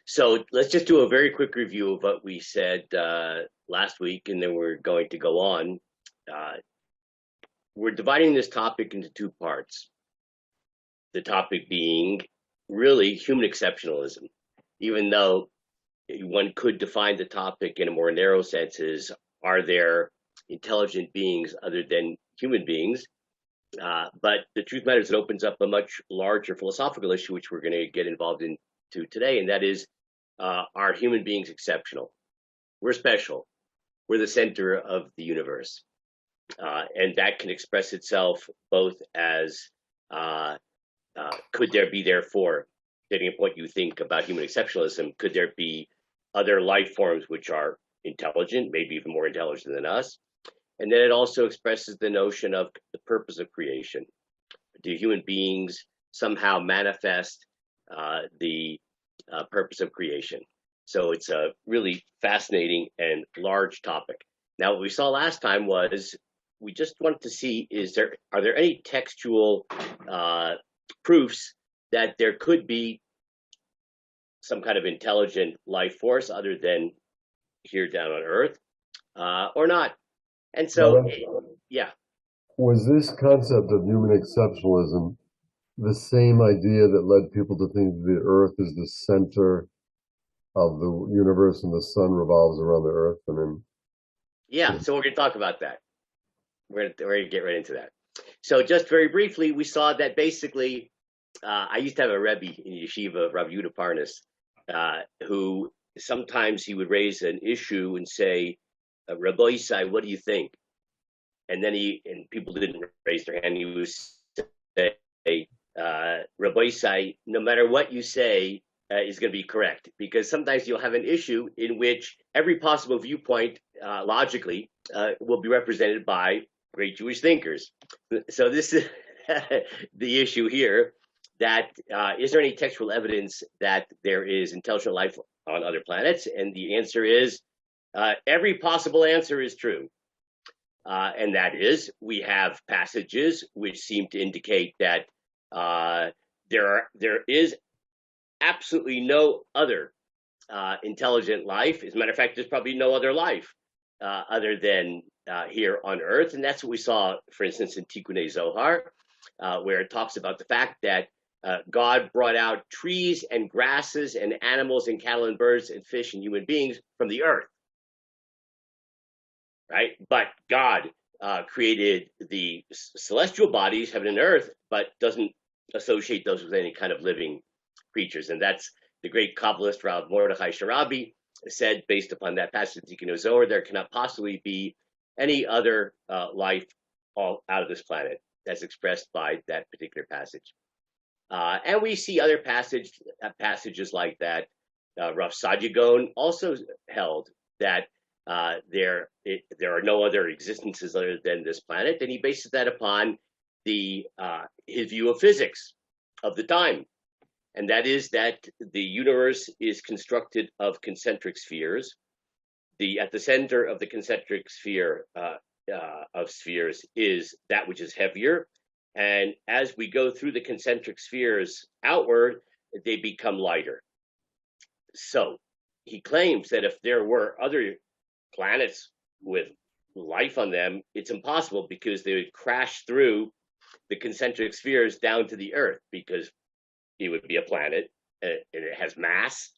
So let's just do a very quick review of what we said last week, and then we're going to go on. Uh, we're dividing this topic into two parts. The topic being really human exceptionalism, even though one could define the topic in a more narrow sense as, are there intelligent beings other than human beings? But the truth matters, it opens up a much larger philosophical issue, which we're going to get involved into today, and that is, are human beings exceptional? We're special. We're the center of the universe. And that can express itself both as, could there be, therefore, depending on what you think about human exceptionalism, could there be other life forms which are intelligent, maybe even more intelligent than us? And then it also expresses the notion of the purpose of creation. Do human beings somehow manifest the purpose of creation? So it's a really fascinating and large topic. Now, what we saw last time was we just wanted to see, are there any textual proofs that there could be some kind of intelligent life force other than here down on Earth, or not? And so, yeah. Was this concept of human exceptionalism the same idea that led people to think the Earth is the center of the universe and the sun revolves around the Earth? And then, yeah, so we're going to talk about that. We're going to get right into that. So just very briefly, we saw that basically, I used to have a Rebbe in Yeshiva, Rav Yehuda Parnas, who sometimes he would raise an issue and say, Rabbi Isai, what do you think? And then people didn't raise their hand. He would say, Rabbi Isai, no matter what you say is going to be correct, because sometimes you'll have an issue in which every possible viewpoint, logically, will be represented by great Jewish thinkers. So this is the issue here, that is there any textual evidence that there is intelligent life on other planets? And the answer is, every possible answer is true. And that is, we have passages which seem to indicate that there is absolutely no other intelligent life. As a matter of fact, there's probably no other life other than here on Earth. And that's what we saw, for instance, in Tikkun Zohar, where it talks about the fact that God brought out trees and grasses and animals and cattle and birds and fish and human beings from the earth. Right? But God created the celestial bodies, heaven and earth, but doesn't associate those with any kind of living creatures. And that's the great Kabbalist Rav Mordechai Sharabi said, based upon that passage in Tikkun Zohar, there cannot possibly be any other life all out of this planet, as expressed by that particular passage. And we see other passages like that. Rav Saadia Gaon also held that there are no other existences other than this planet, and he bases that upon his view of physics of the time, and that is that the universe is constructed of concentric spheres. At the center of the concentric sphere of spheres is that which is heavier, and as we go through the concentric spheres outward, they become lighter. So he claims that if there were other planets with life on them, it's impossible, because they would crash through the concentric spheres down to the Earth, because it would be a planet and it has mass,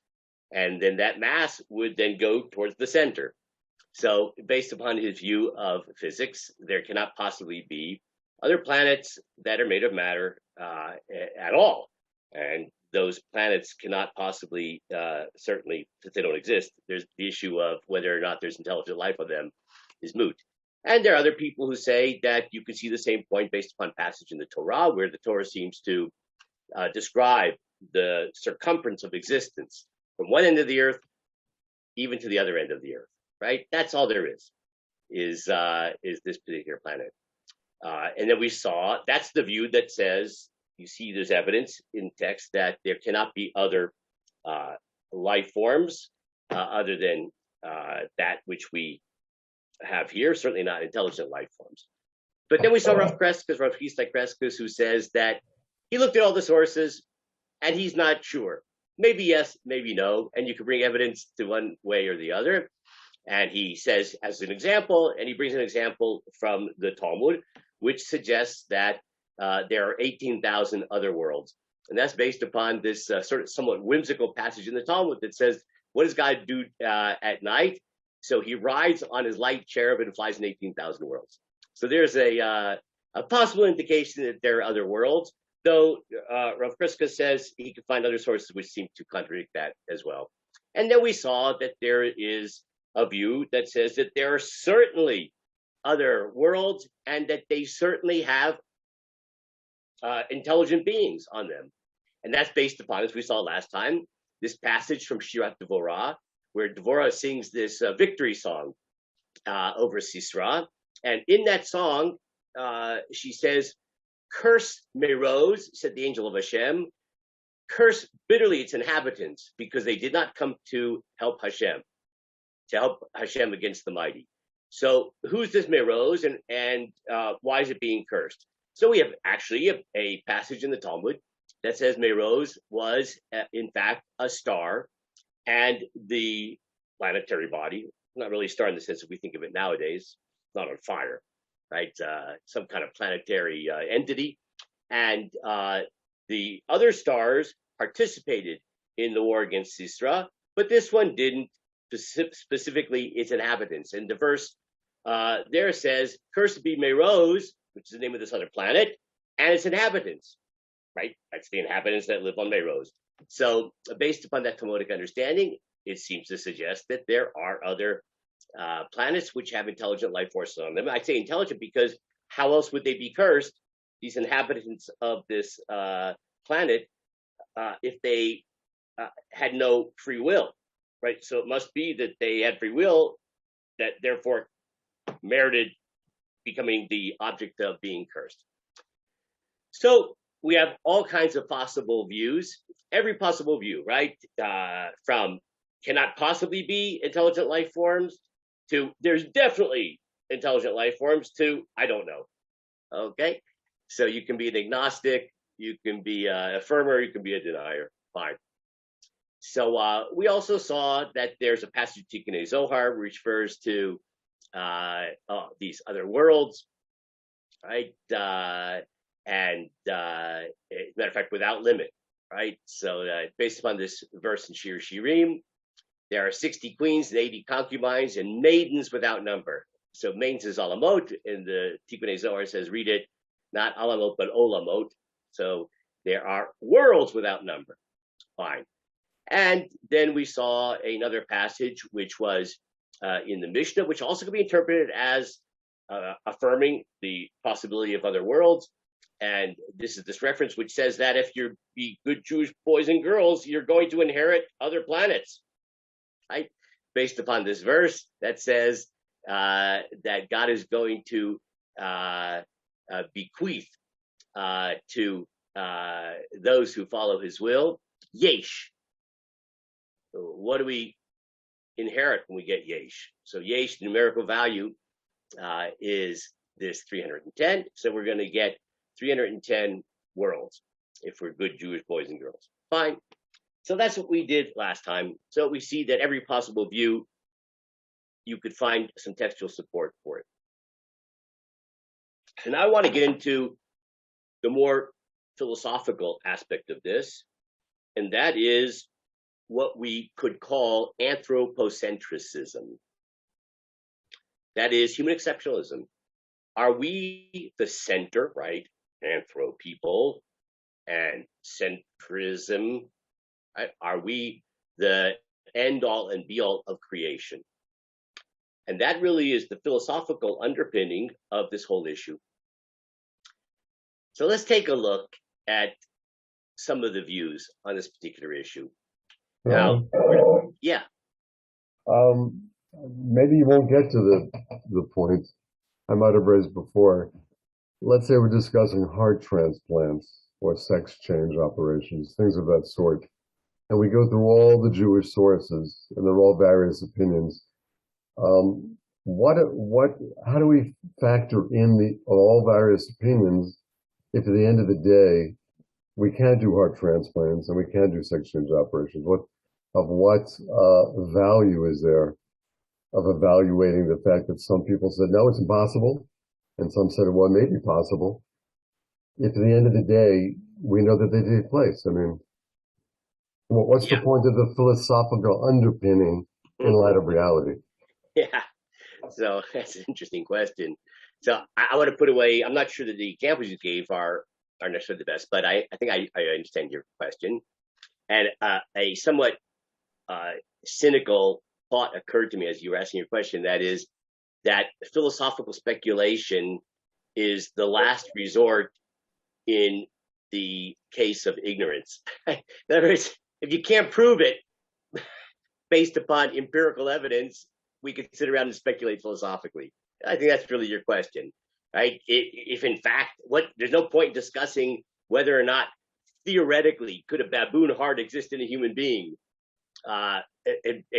and then that mass would then go towards the center. So based upon his view of physics, there cannot possibly be other planets that are made of matter at all. And those planets cannot possibly, certainly, since they don't exist, there's the issue of whether or not there's intelligent life on them is moot. And there are other people who say that you could see the same point based upon passage in the Torah, where the Torah seems to describe the circumference of existence from one end of the earth even to the other end of the earth, right? That's all there is this particular planet. And then we saw, that's the view that says, you see there's evidence in text that there cannot be other life forms other than that which we have here, certainly not intelligent life forms. But then we saw Rav Chisda Kreskus, who says that he looked at all the sources and he's not sure. maybe yes, maybe no, and you can bring evidence to one way or the other. And he says, as an example, and he brings an example from the Talmud, which suggests that there are 18,000 other worlds. And that's based upon this sort of somewhat whimsical passage in the Talmud that says, what does God do at night? So he rides on his light cherub and flies in 18,000 worlds. So there's a possible indication that there are other worlds, though Rav Kriska says he can find other sources which seem to contradict that as well. And then we saw that there is a view that says that there are certainly other worlds and that they certainly have intelligent beings on them. And that's based upon, as we saw last time, this passage from Shirat Devorah, where Devorah sings this victory song over Sisera. And in that song, she says, curse Meroz, said the angel of Hashem, curse bitterly its inhabitants, because they did not come to help Hashem against the mighty. So who's this Meroz, and why is it being cursed? So we have actually a passage in the Talmud that says Meroz was, in fact, a star, and the planetary body, not really a star in the sense that we think of it nowadays, not on fire, right? Some kind of planetary entity. And the other stars participated in the war against Sisera, but this one didn't, specifically its inhabitants. And the verse there says, cursed be Meroz, which is the name of this other planet, and its inhabitants, right? That's the inhabitants that live on Meroz. So based upon that Talmudic understanding, it seems to suggest that there are other planets which have intelligent life forces on them. I say intelligent because how else would they be cursed, these inhabitants of this planet, if they had no free will, right? So it must be that they had free will that therefore merited becoming the object of being cursed. So we have all kinds of possible views, every possible view, right? From cannot possibly be intelligent life forms to there's definitely intelligent life forms to I don't know. Okay, so you can be an agnostic, you can be a affirmer, you can be a denier. Fine. So we also saw that there's a passage in Tikkunei Zohar which refers to these other worlds, right? And as a matter of fact, without limit, right? So based upon this verse in Shir Shirim, there are 60 queens and 80 concubines and maidens without number. So maidens is alamot, and the Tikkunei Zohar says, read it, not alamot, but olamot. So there are worlds without number. Fine. And then we saw another passage, which was in the Mishnah, which also can be interpreted as affirming the possibility of other worlds. And this is this reference which says that if you be good Jewish boys and girls, you're going to inherit other planets, right? Based upon this verse that says that God is going to bequeath to those who follow his will, yesh. So what do we inherit when we get yesh? So yesh, the numerical value, is this 310. So we're going to get 310 worlds if we're good Jewish boys and girls. Fine. So that's what we did last time. So we see that every possible view, you could find some textual support for it. And I want to get into the more philosophical aspect of this, and that is what we could call anthropocentrism. That is human exceptionalism. Are we the center, right? Anthro people and centrism. Right? Are we the end all and be all of creation? And that really is the philosophical underpinning of this whole issue. So let's take a look at some of the views on this particular issue. Now, yeah. Maybe you won't get to the point I might have raised before. Let's say we're discussing heart transplants or sex change operations, things of that sort. And we go through all the Jewish sources, and they're all various opinions. How do we factor in all various opinions if at the end of the day, we can do heart transplants and we can do sex change operations. What value is there of evaluating the fact that some people said, no, it's impossible, and some said, well, it may be possible. If at the end of the day, we know that they take place. I mean, what's the Yeah. point of the philosophical underpinning in light of reality? Yeah. So that's an interesting question. So I want to put away, I'm not sure that the examples you gave are necessarily the best, but I think I understand your question. And a somewhat cynical thought occurred to me as you were asking your question. That is that philosophical speculation is the last resort in the case of ignorance. In other words, if you can't prove it based upon empirical evidence, we could sit around and speculate philosophically. I think that's really your question, right? If in fact, there's no point in discussing whether or not theoretically could a baboon heart exist in a human being, and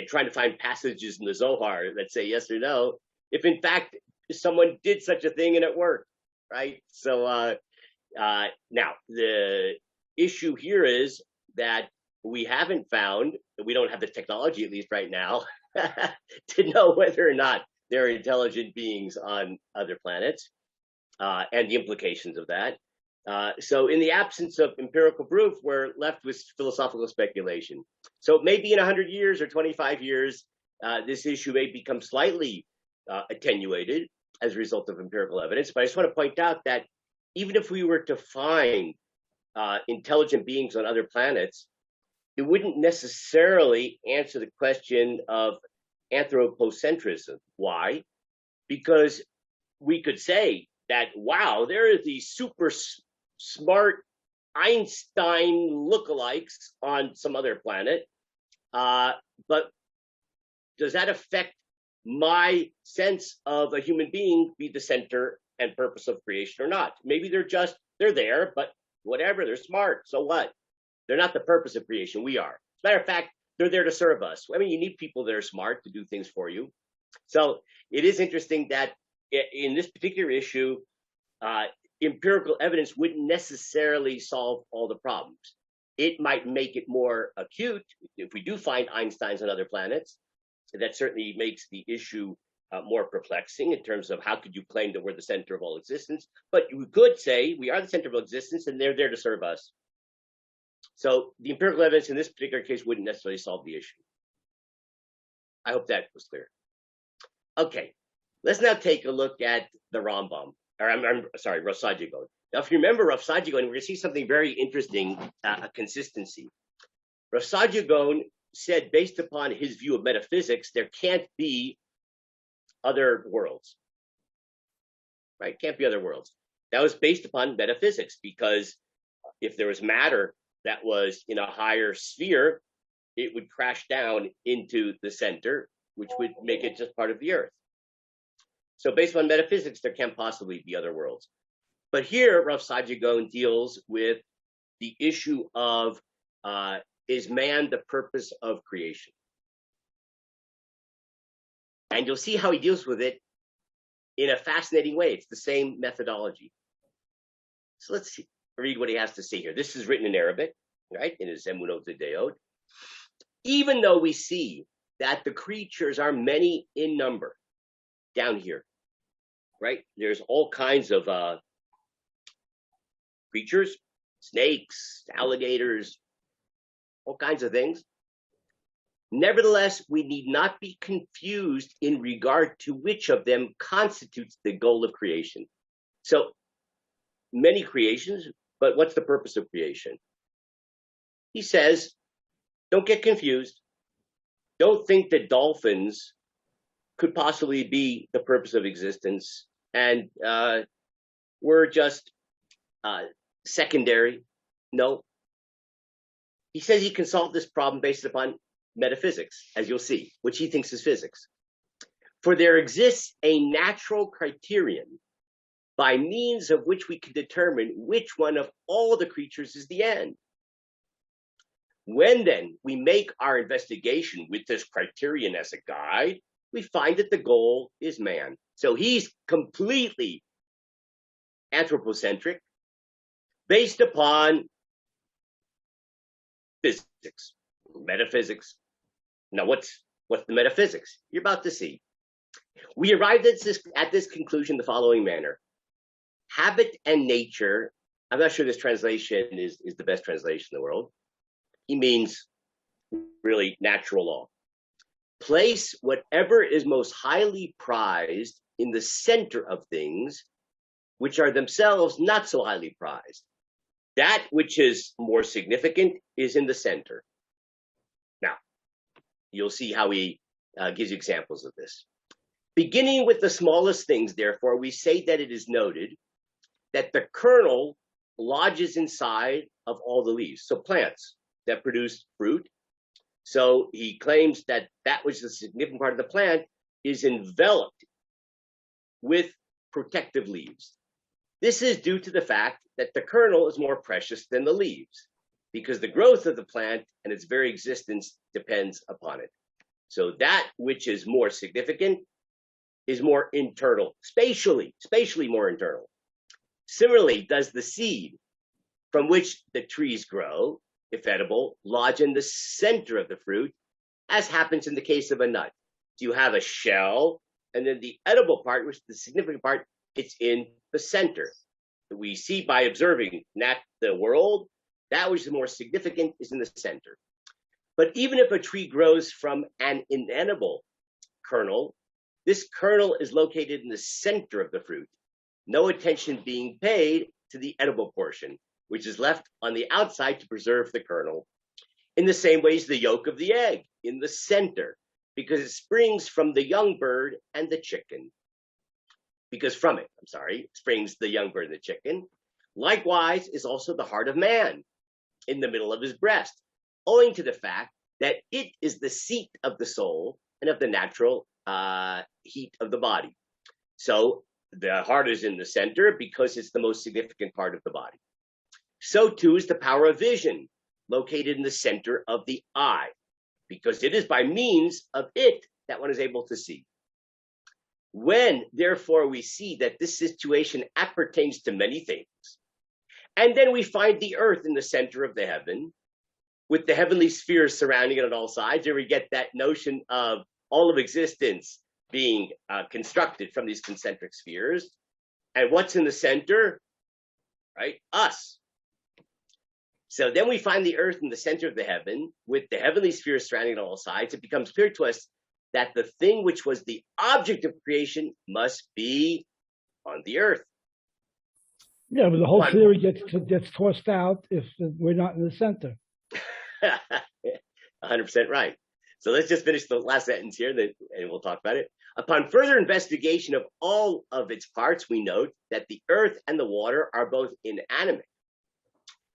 trying to find passages in the Zohar that say yes or no, if in fact someone did such a thing and it worked, right? So now the issue here is that we haven't found, we don't have the technology, at least right now, to know whether or not there are intelligent beings on other planets, and the implications of that. So in the absence of empirical proof, we're left with philosophical speculation. So maybe in 100 years or 25 years, this issue may become slightly attenuated as a result of empirical evidence. But I just want to point out that even if we were to find intelligent beings on other planets, it wouldn't necessarily answer the question of anthropocentrism. Why? Because we could say that, wow, there are these super smart Einstein lookalikes on some other planet, but does that affect my sense of a human being be the center and purpose of creation or not? Maybe they're there, but whatever, they're smart, so what? They're not the purpose of creation. We are. As a matter of fact, they're there to serve us. I mean, you need people that are smart to do things for you. So it is interesting that in this particular issue, empirical evidence wouldn't necessarily solve all the problems. It might make it more acute if we do find Einsteins on other planets. That certainly makes the issue more perplexing in terms of how could you claim that we're the center of all existence. But you could say we are the center of all existence and they're there to serve us. So the empirical evidence in this particular case wouldn't necessarily solve the issue. I hope that was clear. Okay, let's now take a look at the Rambam. I'm sorry, Rav Saadia Gaon. Now, if you remember Rav Saadia Gaon, we're going to see something very interesting, a consistency. Rav Saadia Gaon said, based upon his view of metaphysics, there can't be other worlds, right? Can't be other worlds. That was based upon metaphysics, because if there was matter that was in a higher sphere, it would crash down into the center, which would make it just part of the earth. So based on metaphysics, there can't possibly be other worlds. But here, Rav Saadia Gaon deals with the issue of, is man the purpose of creation? And you'll see how he deals with it in a fascinating way. It's the same methodology. So let's read what he has to say here. This is written in Arabic, right? In his Emunot Dedeot. Even though we see that the creatures are many in number down here, right? There's all kinds of creatures, snakes, alligators, all kinds of things. Nevertheless, we need not be confused in regard to which of them constitutes the goal of creation. So many creations, but what's the purpose of creation? He says, don't get confused. Don't think that dolphins could possibly be the purpose of existence, and we're just secondary. No. He says he can solve this problem based upon metaphysics, as you'll see, which he thinks is physics. For there exists a natural criterion by means of which we can determine which one of all the creatures is the end. When then we make our investigation with this criterion as a guide, we find that the goal is man. So he's completely anthropocentric, based upon physics, metaphysics. Now, what's the metaphysics? You're about to see. We arrived at this conclusion the following manner. Habit and nature, I'm not sure this translation is the best translation in the world. He means really natural law. Place whatever is most highly prized in the center of things, which are themselves not so highly prized. That which is more significant is in the center. Now, you'll see how he gives you examples of this. Beginning with the smallest things, therefore, we say that it is noted that the kernel lodges inside of all the leaves. So plants that produce fruit. So he claims that which is a significant part of the plant is enveloped with protective leaves. This is due to the fact that the kernel is more precious than the leaves, because the growth of the plant and its very existence depends upon it. So that which is more significant is more internal, spatially more internal. Similarly, does the seed from which the trees grow, if edible, lodge in the center of the fruit, as happens in the case of a nut. So you have a shell, and then the edible part, which is the significant part, it's in the center. We see by observing the world, that which is more significant is in the center. But even if a tree grows from an inedible kernel, this kernel is located in the center of the fruit, no attention being paid to the edible portion, which is left on the outside to preserve the kernel. In the same way as the yolk of the egg, in the center, because it springs from the young bird and the chicken. Because from it, springs the young bird and the chicken. Likewise is also the heart of man, in the middle of his breast, owing to the fact that it is the seat of the soul and of the natural heat of the body. So the heart is in the center because it's the most significant part of the body. So too is the power of vision, located in the center of the eye, because it is by means of it that one is able to see. When, therefore, we see that this situation appertains to many things, and then we find the earth in the center of the heaven, with the heavenly spheres surrounding it on all sides, and we get that notion of all of existence being constructed from these concentric spheres. And what's in the center? Right? Us. So then we find the earth in the center of the heaven, with the heavenly spheres surrounding it on all sides. It becomes clear to us that the thing which was the object of creation must be on the earth. Yeah, but the whole theory gets tossed out if we're not in the center. 100% right. So let's just finish the last sentence here, and we'll talk about it. Upon further investigation of all of its parts, we note that the earth and the water are both inanimate,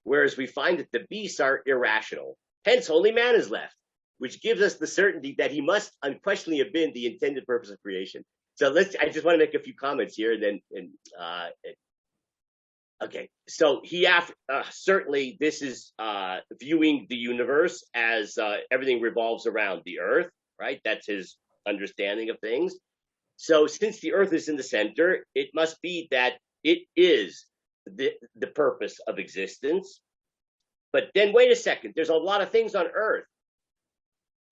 whereas we find that the beasts are irrational. Hence, only man is left, which gives us the certainty that he must unquestionably have been the intended purpose of creation. So I just want to make a few comments here, okay. So he certainly this is viewing the universe as everything revolves around the earth, right? That's his understanding of things. So since the earth is in the center, it must be that it is the purpose of existence. But then wait a second, there's a lot of things on earth.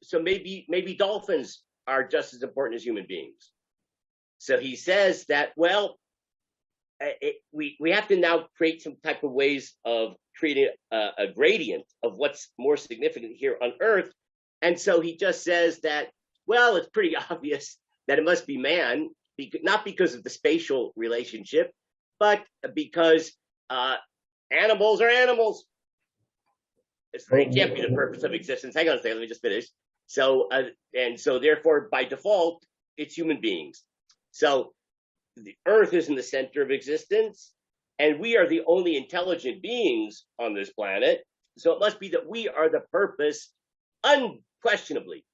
So maybe dolphins are just as important as human beings. So he says that, well, we have to now create some type of ways of creating a gradient of what's more significant here on earth. And so he just says that, well, it's pretty obvious that it must be man, not because of the spatial relationship, but because animals are animals. It can't be the purpose of existence. Hang on a second, let me just finish. So, and so therefore, by default, it's human beings. So the earth is in the center of existence, and we are the only intelligent beings on this planet. So it must be that we are the purpose, unquestionably,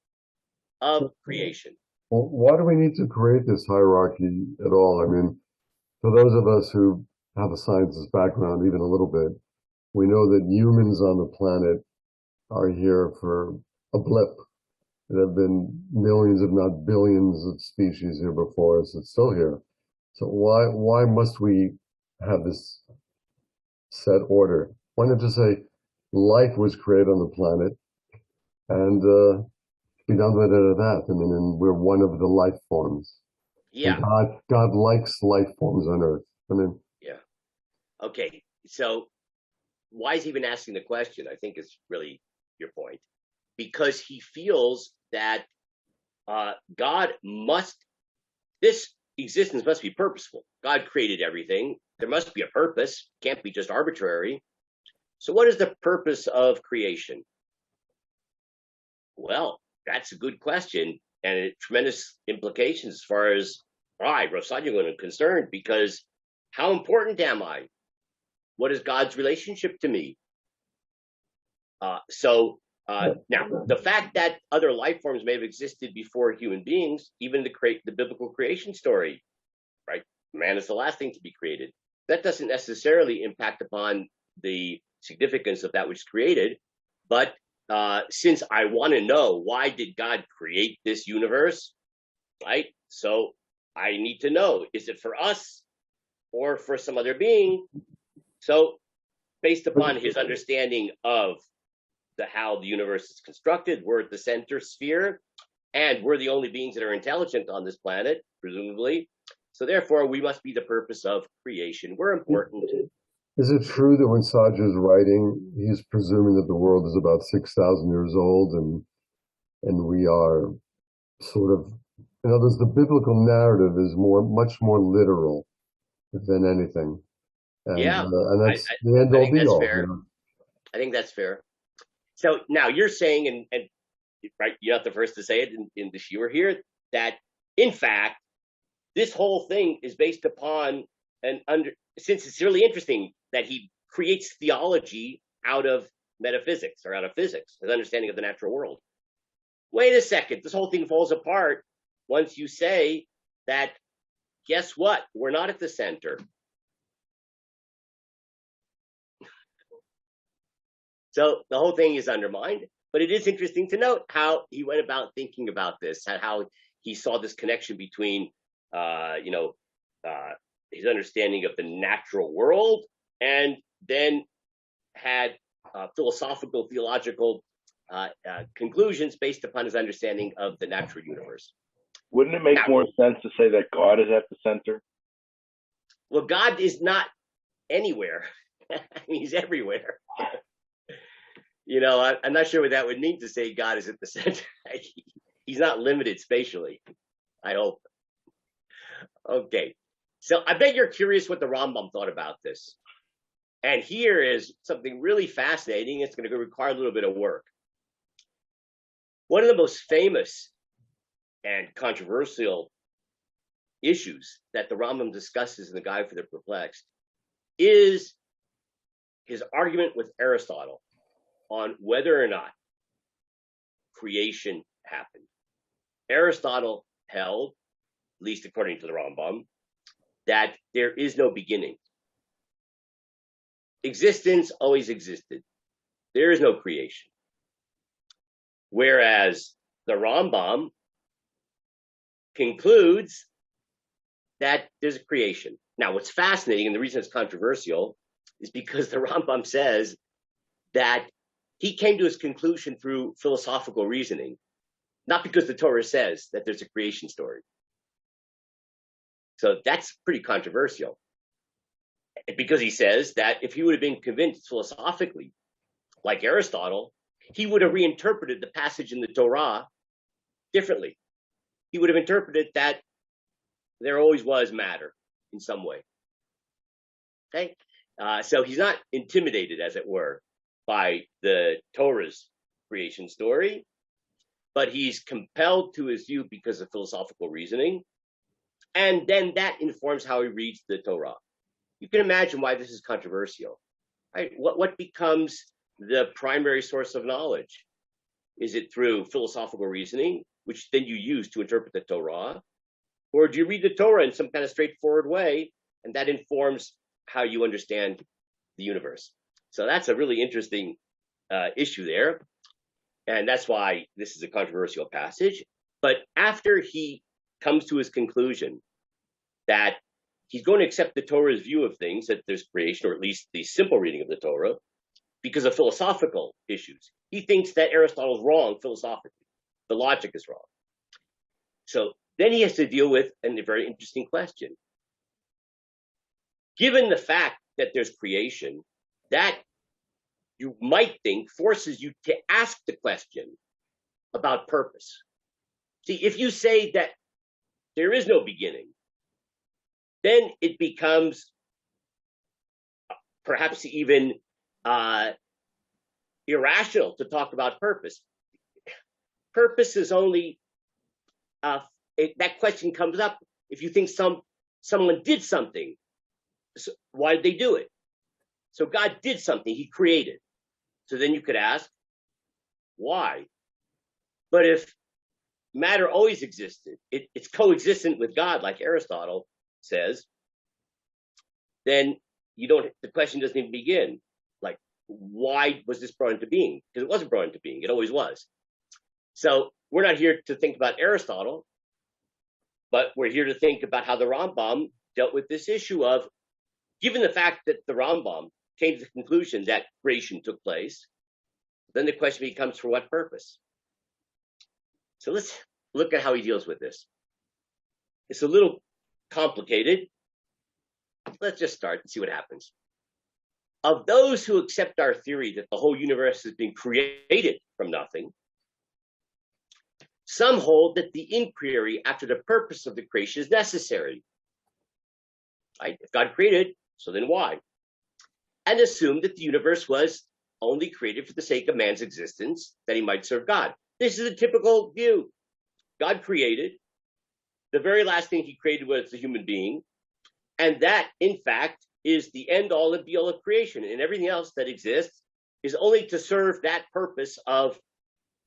of creation. Well, why do we need to create this hierarchy at all? I mean, for those of us who have a scientist background, even a little bit, we know that humans on the planet are here for a blip. There have been millions, if not billions, of species here before us. It's still here. So why must we have this set order? Why not just say life was created on the planet, and be done with it at that. I mean, and we're one of the life forms. And Yeah. God likes life forms on Earth. I mean, Yeah. Okay. So why is he even asking the question? I think is really your point, because he feels that God must, this existence must be purposeful. God created everything. There must be a purpose. Can't be just arbitrary. So what is the purpose of creation? Well, that's a good question, and tremendous implications as far as Rosadio is concerned, because how important am I? What is God's relationship to me? Now, the fact that other life forms may have existed before human beings, even the biblical creation story, right? Man is the last thing to be created. That doesn't necessarily impact upon the significance of that which is created. But since I want to know, why did God create this universe, right? So I need to know, is it for us or for some other being? So based upon his understanding of how the universe is constructed, we're at the center sphere, and we're the only beings that are intelligent on this planet, presumably. So therefore, we must be the purpose of creation. We're important. is it true that when Sajja is writing, he's presuming that the world is about 6,000 years old, and we are sort of, in other words, the biblical narrative is much more literal than anything, Yeah, and I, that's the end I all think be that's all. fair. I think that's fair. So now you're saying, and right, you're not the first to say it in the shiur here, that in fact, this whole thing is based upon since it's really interesting that he creates theology out of metaphysics or out of physics, his understanding of the natural world. Wait a second, this whole thing falls apart once you say that, guess what? We're not at the center. So the whole thing is undermined. But it is interesting to note how he went about thinking about this, how he saw this connection between, his understanding of the natural world, and then had philosophical, theological conclusions based upon his understanding of the natural universe. Wouldn't it make more sense to say that God is at the center? Well, God is not anywhere. He's everywhere. I'm not sure what that would mean to say God is at the center. He's not limited spatially, I hope. Okay. So I bet you're curious what the Rambam thought about this. And here is something really fascinating. It's going to require a little bit of work. One of the most famous and controversial issues that the Rambam discusses in the Guide for the Perplexed is his argument with Aristotle on whether or not creation happened. Aristotle held, at least according to the Rambam, that there is no beginning. Existence always existed. There is no creation. Whereas the Rambam concludes that there's a creation. Now, what's fascinating, and the reason it's controversial, is because the Rambam says that he came to his conclusion through philosophical reasoning, not because the Torah says that there's a creation story. So that's pretty controversial, because he says that if he would have been convinced philosophically, like Aristotle, he would have reinterpreted the passage in the Torah differently. He would have interpreted that there always was matter in some way. Okay? So he's not intimidated, as it were, by the Torah's creation story, but he's compelled to his view because of philosophical reasoning. And then that informs how he reads the Torah. You can imagine why this is controversial. Right? What becomes the primary source of knowledge? Is it through philosophical reasoning, which then you use to interpret the Torah? Or do you read the Torah in some kind of straightforward way, and that informs how you understand the universe? So that's a really interesting issue there. And that's why this is a controversial passage. But after he comes to his conclusion that he's going to accept the Torah's view of things, that there's creation, or at least the simple reading of the Torah, because of philosophical issues. He thinks that Aristotle's wrong philosophically. The logic is wrong. So then he has to deal with a very interesting question. Given the fact that there's creation, that you might think forces you to ask the question about purpose. See, if you say that there is no beginning, then it becomes perhaps even irrational to talk about purpose. Purpose is only, that question comes up if you think someone did something. So why did they do it? So God did something, he created. So then you could ask, why? But if matter always existed, it's coexistent with God, like Aristotle says, then the question doesn't even begin. Like, why was this brought into being? Because it wasn't brought into being, it always was. So we're not here to think about Aristotle, but we're here to think about how the Rambam dealt with this issue of, given the fact that the Rambam came to the conclusion that creation took place, then the question becomes, for what purpose? So let's look at how he deals with this. It's a little complicated. Let's just start and see what happens. Of those who accept our theory that the whole universe has been created from nothing, some hold that the inquiry after the purpose of the creation is necessary. Right? If God created, so then why? And assume that the universe was only created for the sake of man's existence, that he might serve God. This is a typical view. God created. The very last thing he created was the human being. And that, in fact, is the end all and be all of creation. And everything else that exists is only to serve that purpose of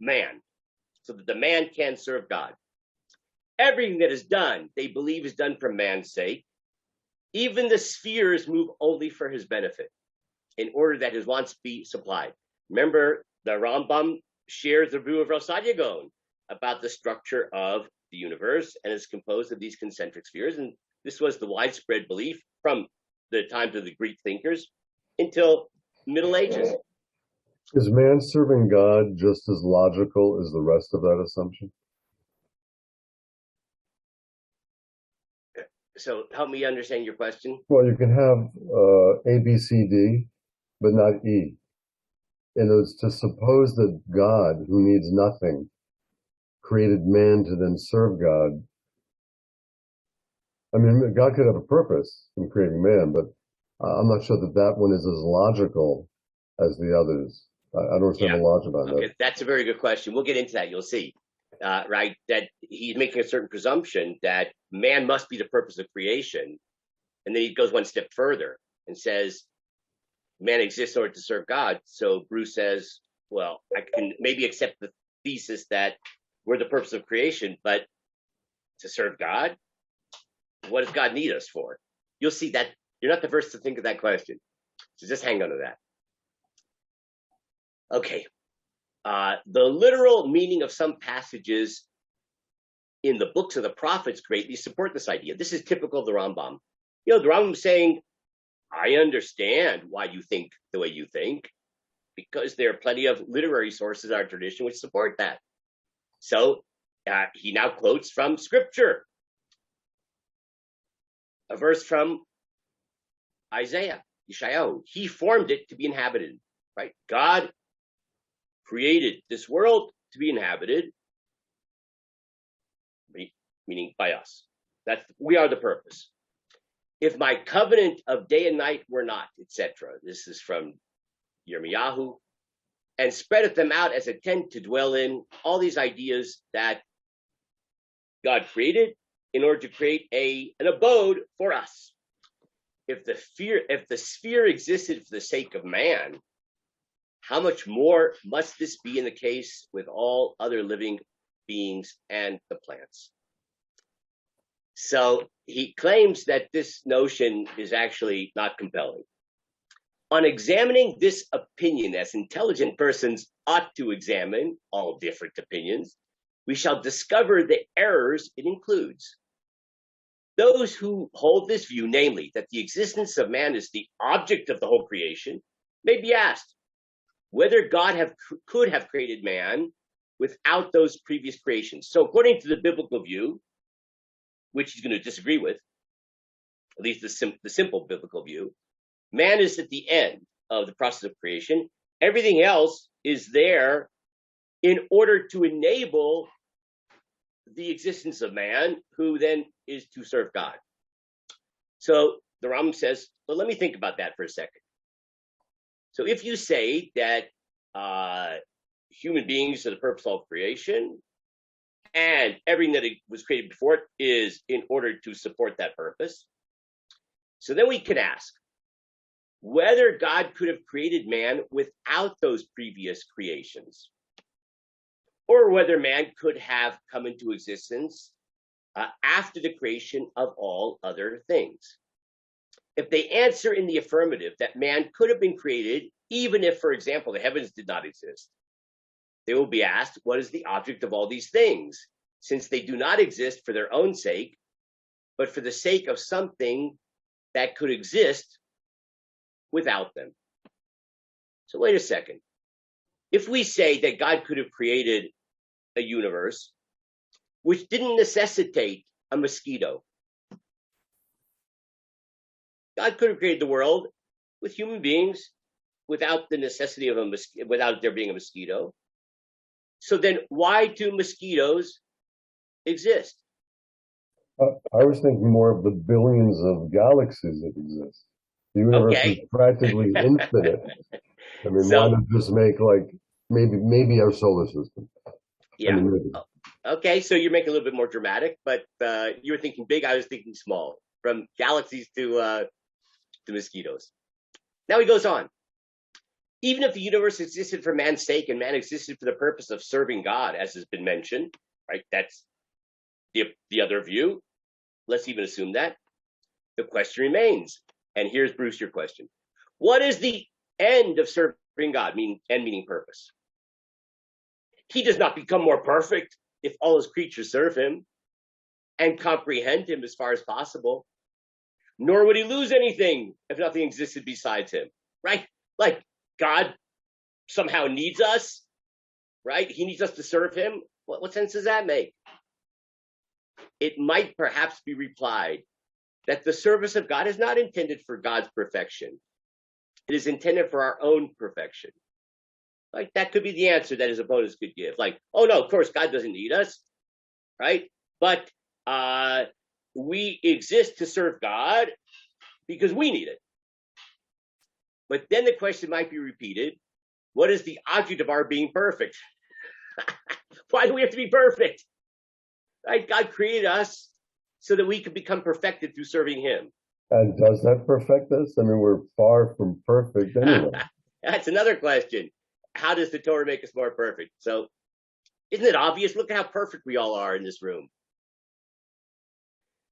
man, so that the man can serve God. Everything that is done, they believe, is done for man's sake. Even the spheres move only for his benefit, in order that his wants be supplied. Remember, the Rambam shares the view of Rosh Hashanah about the structure of the universe, and it's composed of these concentric spheres. And this was the widespread belief from the times of the Greek thinkers until Middle Ages. Is man serving God just as logical as the rest of that assumption? So help me understand your question. Well, you can have A, B, C, D, but not E. And it's to suppose that God, who needs nothing, created man to then serve God. I mean, God could have a purpose in creating man, but I'm not sure that that one is as logical as the others. I don't understand the logic on that. That's a very good question. We'll get into that. You'll see, right, that he's making a certain presumption that man must be the purpose of creation. And then he goes one step further and says, man exists in order to serve God. So Bruce says, well, I can maybe accept the thesis that we're the purpose of creation, but to serve God? What does God need us for? You'll see that you're not the first to think of that question. So just hang on to that. Okay. The literal meaning of some passages in the books of the prophets greatly support this idea. This is typical of the Rambam. The Rambam is saying, I understand why you think the way you think, because there are plenty of literary sources in our tradition which support that. So he now quotes from scripture. A verse from Isaiah, Yeshayahu. He formed it to be inhabited, right? God created this world to be inhabited, meaning by us. We are the purpose. If my covenant of day and night were not, etc. This is from Yirmiyahu, and spreadeth them out as a tent to dwell in. All these ideas that God created in order to create an abode for us. If the sphere existed for the sake of man, how much more must this be in the case with all other living beings and the plants? So he claims that this notion is actually not compelling. On examining this opinion, as intelligent persons ought to examine all different opinions, we shall discover the errors it includes. Those who hold this view, namely, that the existence of man is the object of the whole creation, may be asked, whether could have created man without those previous creations. So according to the biblical view, which he's going to disagree with, at least the simple biblical view, man is at the end of the process of creation. Everything else is there in order to enable the existence of man, who then is to serve God. So the Rambam says, well, let me think about that for a second. So if you say that human beings are the purpose of creation, and everything that was created before it is in order to support that purpose, so then we can ask whether God could have created man without those previous creations, or whether man could have come into existence after the creation of all other things. If they answer in the affirmative that man could have been created, even if, for example, the heavens did not exist, they will be asked, what is the object of all these things, since they do not exist for their own sake, but for the sake of something that could exist without them. So wait a second. If we say that God could have created a universe which didn't necessitate a mosquito, God could have created the world with human beings without the necessity of without there being a mosquito. So then why do mosquitoes exist? I was thinking more of the billions of galaxies that exist. The universe is practically infinite. I mean, why not just make like maybe our solar system? Yeah. I mean, okay, so you're making a little bit more dramatic, but you were thinking big. I was thinking small, from galaxies to mosquitoes. Now he goes on. Even if the universe existed for man's sake and man existed for the purpose of serving God, as has been mentioned, right? That's the other view. Let's even assume that. The question remains, and here's Bruce, your question. What is the end of serving God, meaning purpose? He does not become more perfect if all his creatures serve him and comprehend him as far as possible, nor would he lose anything if nothing existed besides him, right? Like God somehow needs us, right? He needs us to serve him. What sense does that make? It might perhaps be replied that the service of God is not intended for God's perfection. It is intended for our own perfection. Like that could be the answer that his opponents could give. Like, oh no, of course God doesn't need us, right? But we exist to serve God because we need it. But then the question might be repeated: what is the object of our being perfect? Why do we have to be perfect? Right? God created us so that we could become perfected through serving him. And does that perfect us? I mean, we're far from perfect anyway. That's another question. How does the Torah make us more perfect? So isn't it obvious? Look at how perfect we all are in this room.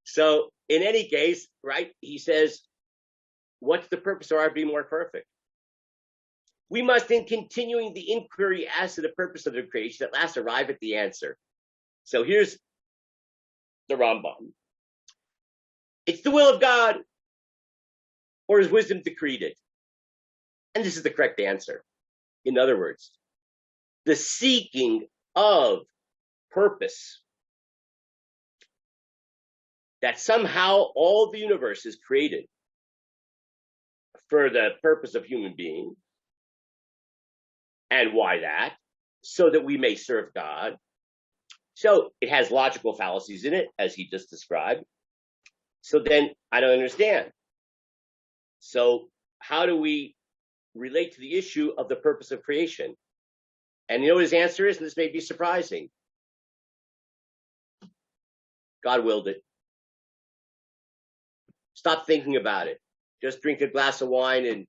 So in any case, right, he says, what's the purpose of our being more perfect? We must, in continuing the inquiry as to the purpose of the creation, at last arrive at the answer. So here's the Rambam. It's the will of God, or his wisdom decreed it. And this is the correct answer. In other words, the seeking of purpose, that somehow all the universe is created for the purpose of human beings. And why that? So that we may serve God. So it has logical fallacies in it, as he just described. So then I don't understand. So how do we relate to the issue of the purpose of creation? And you know what his answer is? And this may be surprising. God willed it. Stop thinking about it. Just drink a glass of wine and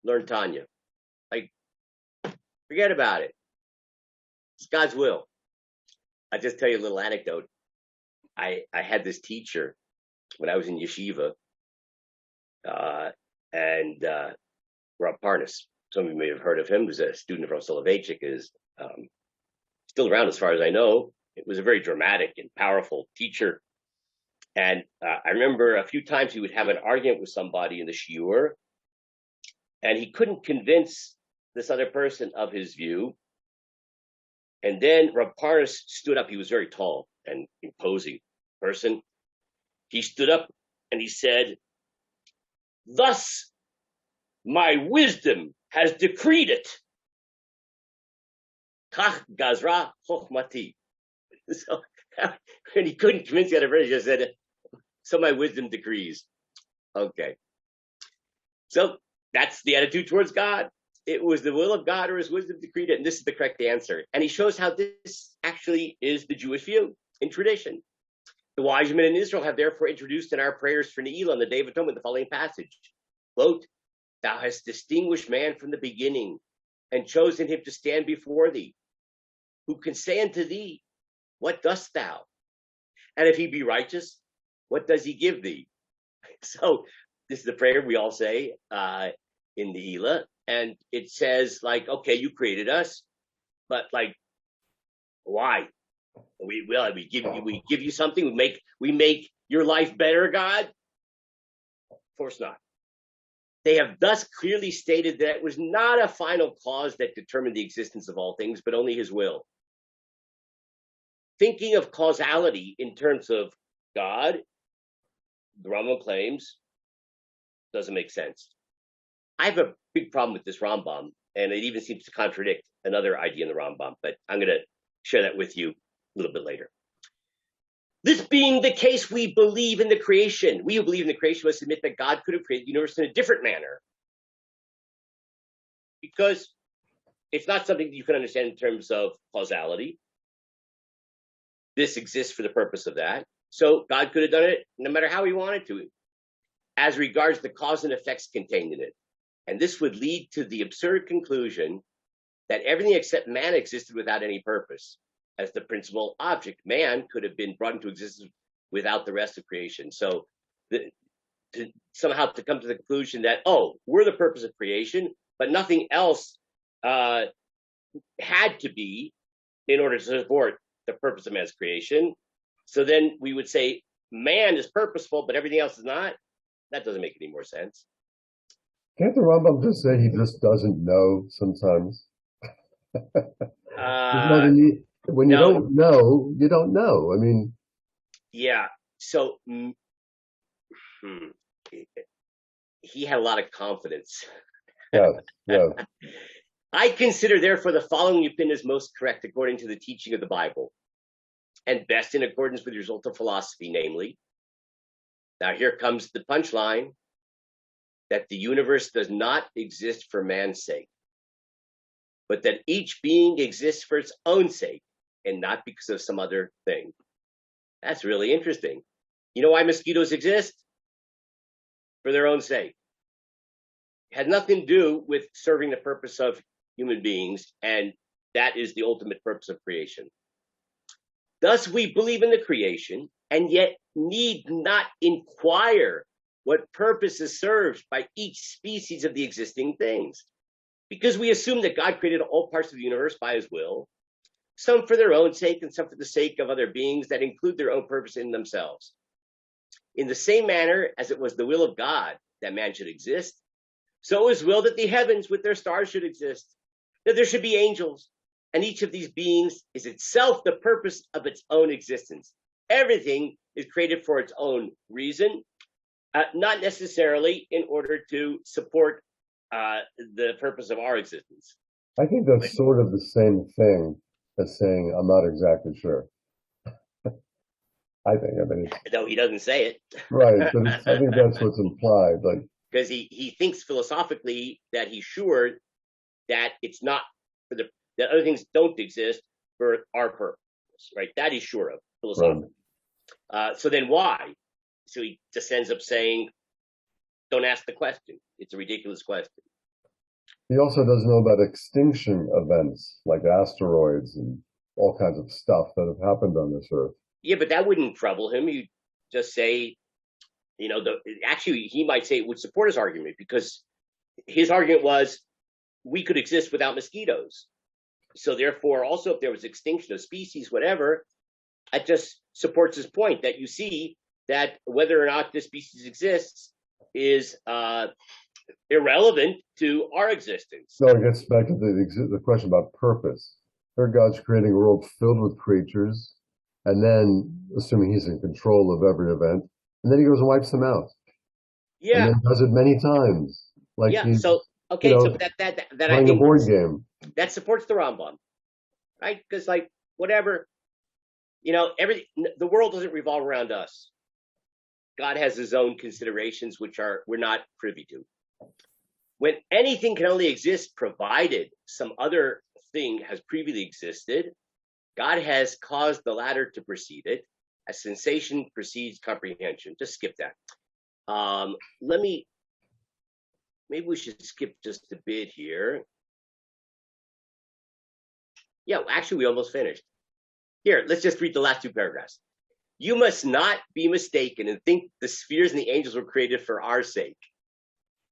learn Tanya. Like, forget about it. It's God's will. I'll just tell you a little anecdote. I had this teacher when I was in yeshiva, and Rob Parnas. Some of you may have heard of him. He was a student of Rav Soloveitchik, is still around as far as I know. It was a very dramatic and powerful teacher. And I remember a few times he would have an argument with somebody in the shiur, and he couldn't convince this other person of his view. And then Rav Parnas stood up. He was very tall and imposing person. He stood up and he said, "Thus my wisdom has decreed it. Kach gazra chokhmati." So when he couldn't convince the other person, he just said, "So my wisdom decrees." Okay. So that's the attitude towards God. It was the will of God or his wisdom decreed it, and this is the correct answer. And he shows how this actually is the Jewish view in tradition. The wise men in Israel have therefore introduced in our prayers for Ne'ilah on the Day of Atonement the following passage, quote, "Thou hast distinguished man from the beginning and chosen him to stand before thee. Who can say unto thee, what dost thou? And if he be righteous, what does he give thee?" So this is the prayer we all say in Ne'ilah. And it says, like, okay, you created us, but like, why? We give you something. We make your life better, God? Of course not. They have thus clearly stated that it was not a final cause that determined the existence of all things, but only his will. Thinking of causality in terms of God, the Rambam claims, doesn't make sense. I have a big problem with this Rambam, and it even seems to contradict another idea in the Rambam, but I'm going to share that with you a little bit later. This being the case, we believe in the creation. We who believe in the creation must admit that God could have created the universe in a different manner, because it's not something that you can understand in terms of causality. This exists for the purpose of that. So God could have done it no matter how he wanted to, as regards the cause and effects contained in it. And this would lead to the absurd conclusion that everything except man existed without any purpose. As the principal object, man could have been brought into existence without the rest of creation. So somehow to come to the conclusion that, oh, we're the purpose of creation, but nothing else had to be in order to support the purpose of man's creation. So then we would say man is purposeful, but everything else is not. That doesn't make any more sense. Can't the Rambam just say he just doesn't know sometimes? When you don't know, you don't know. I mean, yeah. So he had a lot of confidence. Yes. I consider, therefore, the following opinion is most correct according to the teaching of the Bible, and best in accordance with the result of philosophy, namely. Now here comes the punchline, that the universe does not exist for man's sake, but that each being exists for its own sake and not because of some other thing. That's really interesting. You know why mosquitoes exist? For their own sake. It had nothing to do with serving the purpose of human beings, and that is the ultimate purpose of creation. Thus we believe in the creation, and yet need not inquire what purpose is served by each species of the existing things, because we assume that God created all parts of the universe by his will, some for their own sake and some for the sake of other beings that include their own purpose in themselves. In the same manner as it was the will of God that man should exist, so it was will that the heavens with their stars should exist, that there should be angels, and each of these beings is itself the purpose of its own existence. Everything is created for its own reason, not necessarily in order to support the purpose of our existence. I think that's sort of the same thing as saying, I'm not exactly sure. I mean, no, he doesn't say it. Right, but I think that's what's implied. Like, because he thinks philosophically that he's sure that it's not for that other things don't exist for our purpose, right? That he's sure of philosophically. Right. So then why? So he just ends up saying, don't ask the question. It's a ridiculous question. He also doesn't know about extinction events like asteroids and all kinds of stuff that have happened on this earth. Yeah, but that wouldn't trouble him. He'd just say, actually, he might say it would support his argument, because his argument was we could exist without mosquitoes. So therefore, also, if there was extinction of species, whatever, that just supports his point that you see that whether or not this species exists is irrelevant to our existence. So it gets back to the question about purpose. Here God's creating a world filled with creatures, and then, assuming he's in control of every event, and then he goes and wipes them out. Yeah. And then does it many times. Like yeah. he's, So, okay. you know, So that I playing a think board game. that supports the Rambam, right? Because like whatever, the world doesn't revolve around us. God has his own considerations, which we're not privy to. When anything can only exist provided some other thing has previously existed, God has caused the latter to precede it, as sensation precedes comprehension. Just skip that. Maybe we should skip just a bit here. Yeah, actually, we almost finished. Here, let's just read the last two paragraphs. You must not be mistaken and think the spheres and the angels were created for our sake.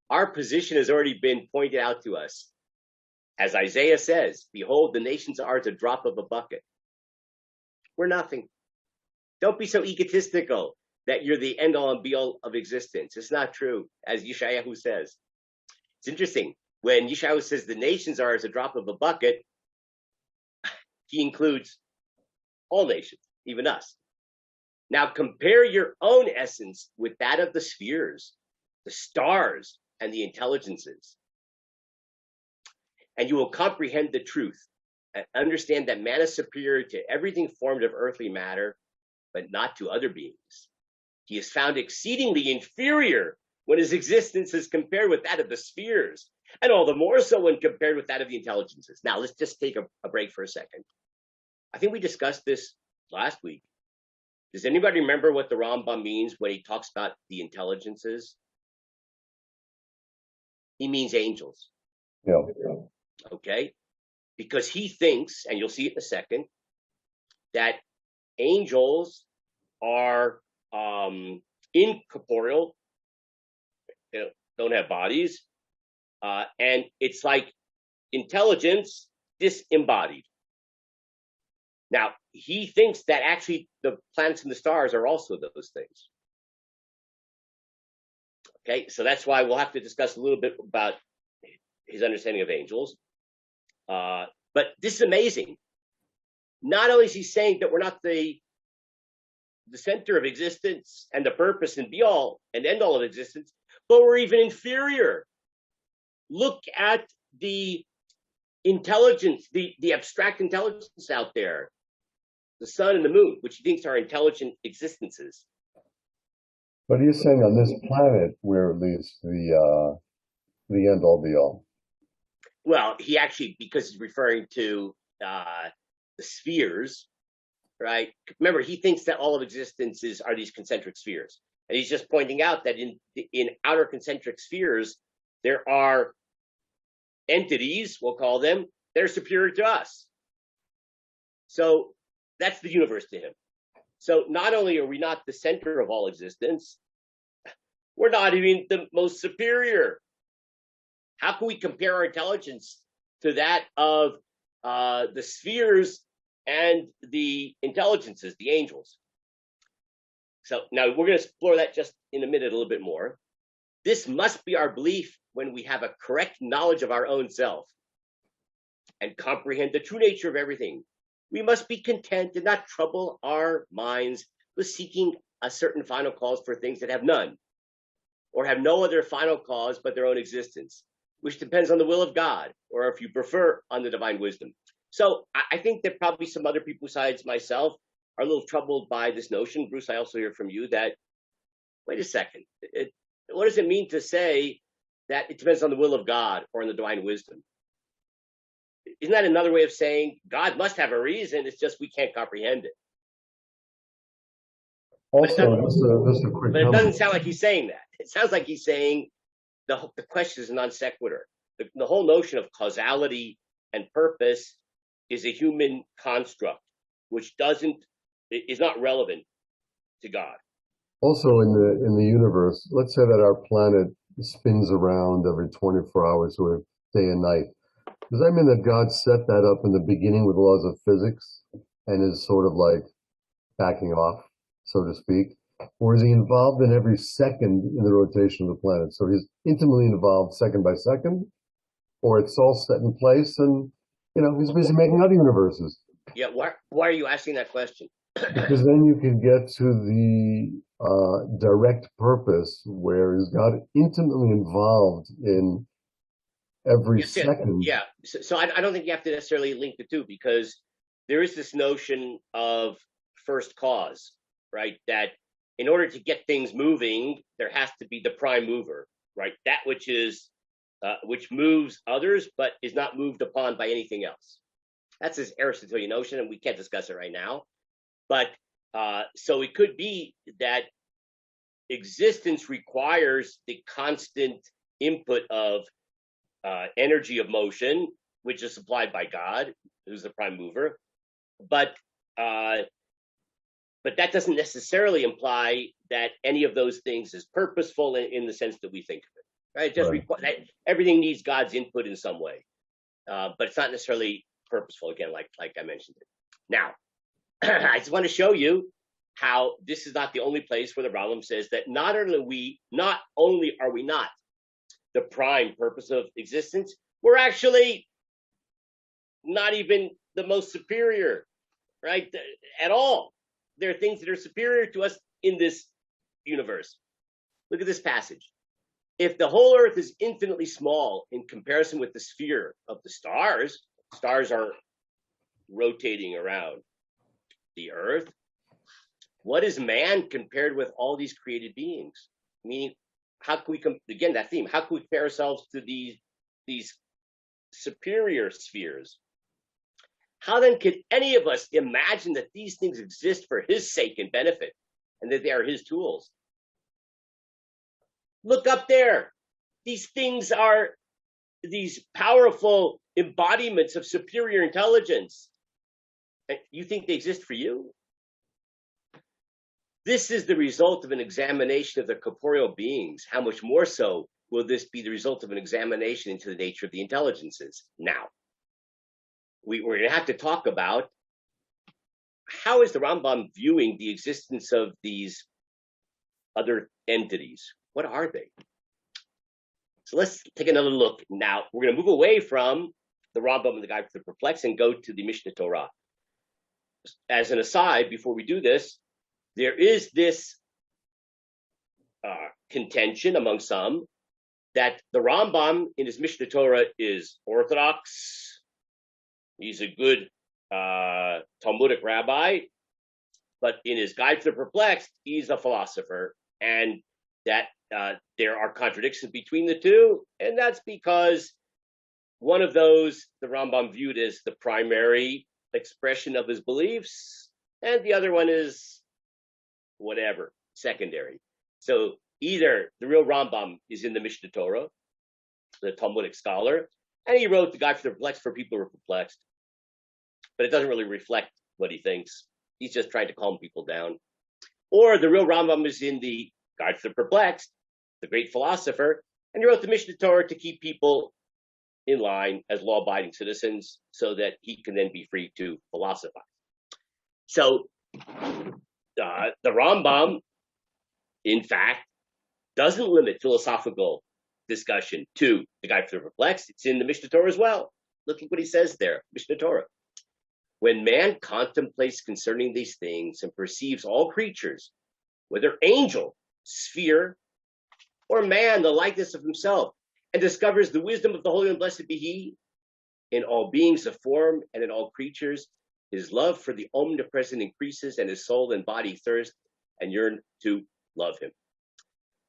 Our position has already been pointed out to us. As Isaiah says, behold, the nations are as a drop of a bucket. We're nothing. Don't be so egotistical that you're the end all and be all of existence. It's not true, as Yeshayahu says. It's interesting. When Yeshayahu says the nations are as a drop of a bucket, he includes all nations, even us. Now compare your own essence with that of the spheres, the stars, and the intelligences. And you will comprehend the truth and understand that man is superior to everything formed of earthly matter, but not to other beings. He is found exceedingly inferior when his existence is compared with that of the spheres, and all the more so when compared with that of the intelligences. Now, let's just take a break for a second. I think we discussed this last week. Does anybody remember what the Rambam means when he talks about the intelligences? He means angels. Yeah. Okay? Because he thinks, and you'll see it in a second, that angels are incorporeal, don't have bodies, and it's like intelligence disembodied. Now, he thinks that actually the planets and the stars are also those things. Okay, so that's why we'll have to discuss a little bit about his understanding of angels. But this is amazing. Not only is he saying that we're not the center of existence and the purpose and be all and end all of existence, but we're even inferior. Look at the intelligence, the abstract intelligence out there, the sun and the moon, which he thinks are intelligent existences. But he's saying on this planet, we're at least the end all be all. Well, he actually, because he's referring to the spheres, right? Remember, he thinks that all of existences are these concentric spheres. And he's just pointing out that in outer concentric spheres, there are entities, we'll call them, that are superior to us. So that's the universe to him. So not only are we not the center of all existence, we're not even the most superior. How can we compare our intelligence to that of the spheres and the intelligences, the angels? So now we're going to explore that just in a minute a little bit more. This must be our belief when we have a correct knowledge of our own self and comprehend the true nature of everything. We must be content and not trouble our minds with seeking a certain final cause for things that have none, or have no other final cause but their own existence, which depends on the will of God, or if you prefer, on the divine wisdom. So I think that probably some other people besides myself are a little troubled by this notion. Bruce, I also hear from you that, wait a second, what does it mean to say that it depends on the will of God or on the divine wisdom? Isn't that another way of saying God must have a reason, it's just we can't comprehend it? Also, just a quick But it doesn't sound like he's saying that. It sounds like he's saying the question is non sequitur. The whole notion of causality and purpose is a human construct, which is not relevant to God. Also, in the universe, let's say that our planet spins around every 24 hours, or day and night. Does that mean that God set that up in the beginning with laws of physics and is sort of like backing off, so to speak? or is he involved in every second in the rotation of the planet? So he's intimately involved second by second, or it's all set in place and, he's busy making other universes. Yeah, why are you asking that question? Because then you can get to the direct purpose, where is God intimately involved in every second. Yeah. So I don't think you have to necessarily link the two, because there is this notion of first cause, right? That in order to get things moving, there has to be the prime mover, right? That which is which moves others, but is not moved upon by anything else. That's this Aristotelian notion, and we can't discuss it right now. But so it could be that existence requires the constant input of energy of motion, which is supplied by God, who's the prime mover. But that doesn't necessarily imply that any of those things is purposeful in the sense that we think of it. Right? It just everything needs God's input in some way, but it's not necessarily purposeful. Again, like I mentioned it. Now, I just want to show you how this is not the only place where the Rambam says that not only are we not the prime purpose of existence, we're actually not even the most superior, right? At all. There are things that are superior to us in this universe. Look at this passage. If the whole earth is infinitely small in comparison with the sphere of the stars are rotating around the earth, what is man compared with all these created beings? Meaning, how can we again, that theme, how can we compare ourselves to these superior spheres? How then could any of us imagine that these things exist for his sake and benefit, and that they are his tools? Look up there. These things are these powerful embodiments of superior intelligence. And you think they exist for you? This is the result of an examination of the corporeal beings. How much more so will this be the result of an examination into the nature of the intelligences? Now, we're going to have to talk about how is the Rambam viewing the existence of these other entities? What are they? So let's take another look. Now, we're going to move away from the Rambam and the Guide for the Perplexed and go to the Mishna Torah. As an aside, before we do this, there is this contention among some that the Rambam in his Mishna Torah is orthodox. He's a good Talmudic rabbi, but in his Guide for the Perplexed, he's a philosopher, and that there are contradictions between the two, and that's because one of those the Rambam viewed as the primary expression of his beliefs, and the other one is whatever, secondary. So either the real Rambam is in the Mishna Torah, the Talmudic scholar, and he wrote the Guide for the Perplexed for people who are perplexed, but it doesn't really reflect what he thinks. He's just trying to calm people down. Or the real Rambam is in the Guide for the Perplexed, the great philosopher, and he wrote the Mishna Torah to keep people in line as law-abiding citizens so that he can then be free to philosophize. So the Rambam, in fact, doesn't limit philosophical discussion to the Guide for the Perplexed. It's in the Mishna Torah as well. Look at what he says there, Mishna Torah. When man contemplates concerning these things and perceives all creatures, whether angel, sphere, or man, the likeness of himself, and discovers the wisdom of the Holy and Blessed be He, in all beings of form and in all creatures, his love for the omnipresent increases, and his soul and body thirst and yearn to love him.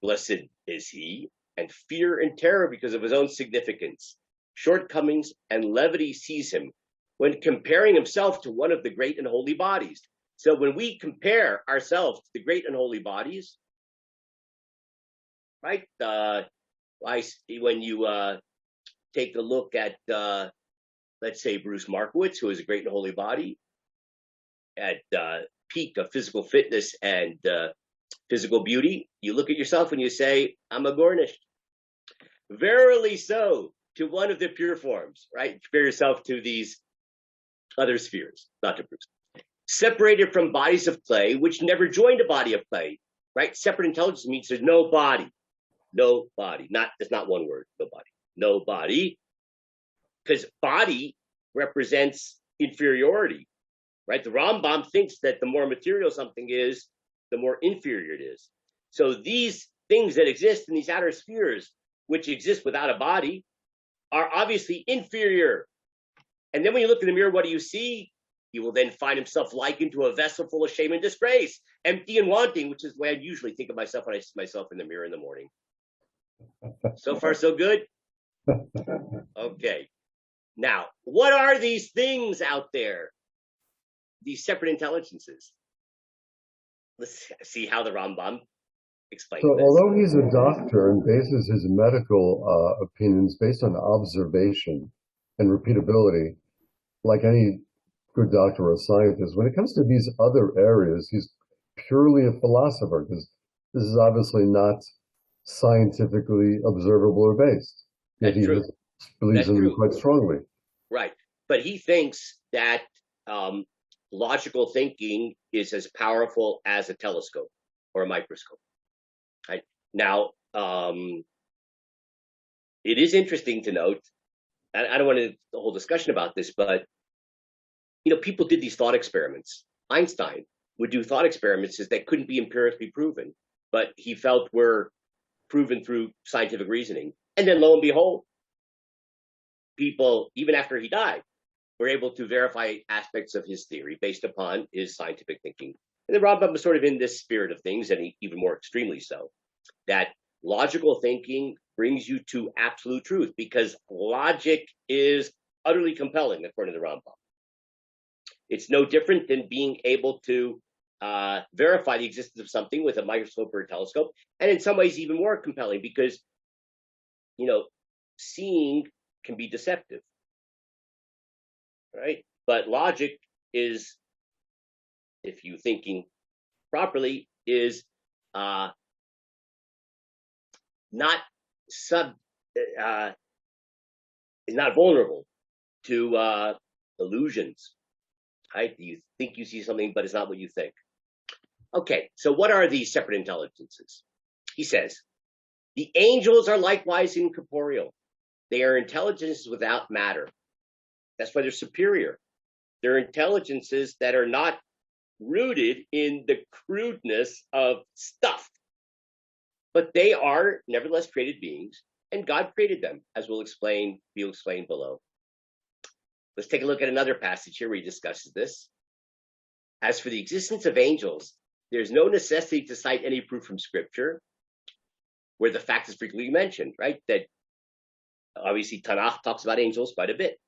Blessed is he, and fear and terror because of his own significance, shortcomings, and levity seize him when comparing himself to one of the great and holy bodies. So when we compare ourselves to the great and holy bodies, right? When you take a look at, let's say, Bruce Markowitz, who is a great and holy body, at peak of physical fitness and physical beauty, you look at yourself and you say, I'm a Gornish. Verily so, to one of the pure forms, right? Compare yourself to these other spheres, not to Bruce. Separated from bodies of clay, which never joined a body of clay, right? Separate intelligence means there's no body. No body. That's not one word, no body. No body. Because body represents inferiority, right? The Rambam thinks that the more material something is, the more inferior it is. So these things that exist in these outer spheres, which exist without a body, are obviously inferior. And then when you look in the mirror, what do you see? He will then find himself likened to a vessel full of shame and disgrace, empty and wanting, which is the way I usually think of myself when I see myself in the mirror in the morning. So far, so good? Okay. Now, what are these things out there? These separate intelligences. Let's see how the Rambam explains So, this. although he's a doctor and bases his medical opinions based on observation and repeatability, like any good doctor or scientist, when it comes to these other areas, he's purely a philosopher, because this is obviously not scientifically observable or based. Yet he believes in them quite strongly. Right. But he thinks that logical thinking is as powerful as a telescope or a microscope. Right. Now, it is interesting to note, and I don't want to the whole discussion about this, but people did these thought experiments. Einstein would do thought experiments that couldn't be empirically proven, but he felt were proven through scientific reasoning. And then lo and behold, people, even after he died, were able to verify aspects of his theory based upon his scientific thinking. And the Rambam was sort of in this spirit of things, and even more extremely so, that logical thinking brings you to absolute truth, because logic is utterly compelling, according to the Rambam. It's no different than being able to verify the existence of something with a microscope or a telescope, and in some ways even more compelling, because seeing can be deceptive, right? But logic is, if you thinking properly, is not vulnerable to illusions. Right? You think you see something, but it's not what you think. Okay, so what are these separate intelligences? He says, the angels are likewise incorporeal. They are intelligences without matter. That's why they're superior. They're intelligences that are not rooted in the crudeness of stuff. But they are nevertheless created beings, and God created them, as we'll explain below. Let's take a look at another passage here where he discusses this. As for the existence of angels, there's no necessity to cite any proof from Scripture, where the fact is frequently mentioned, right? That obviously Tanakh talks about angels quite a bit.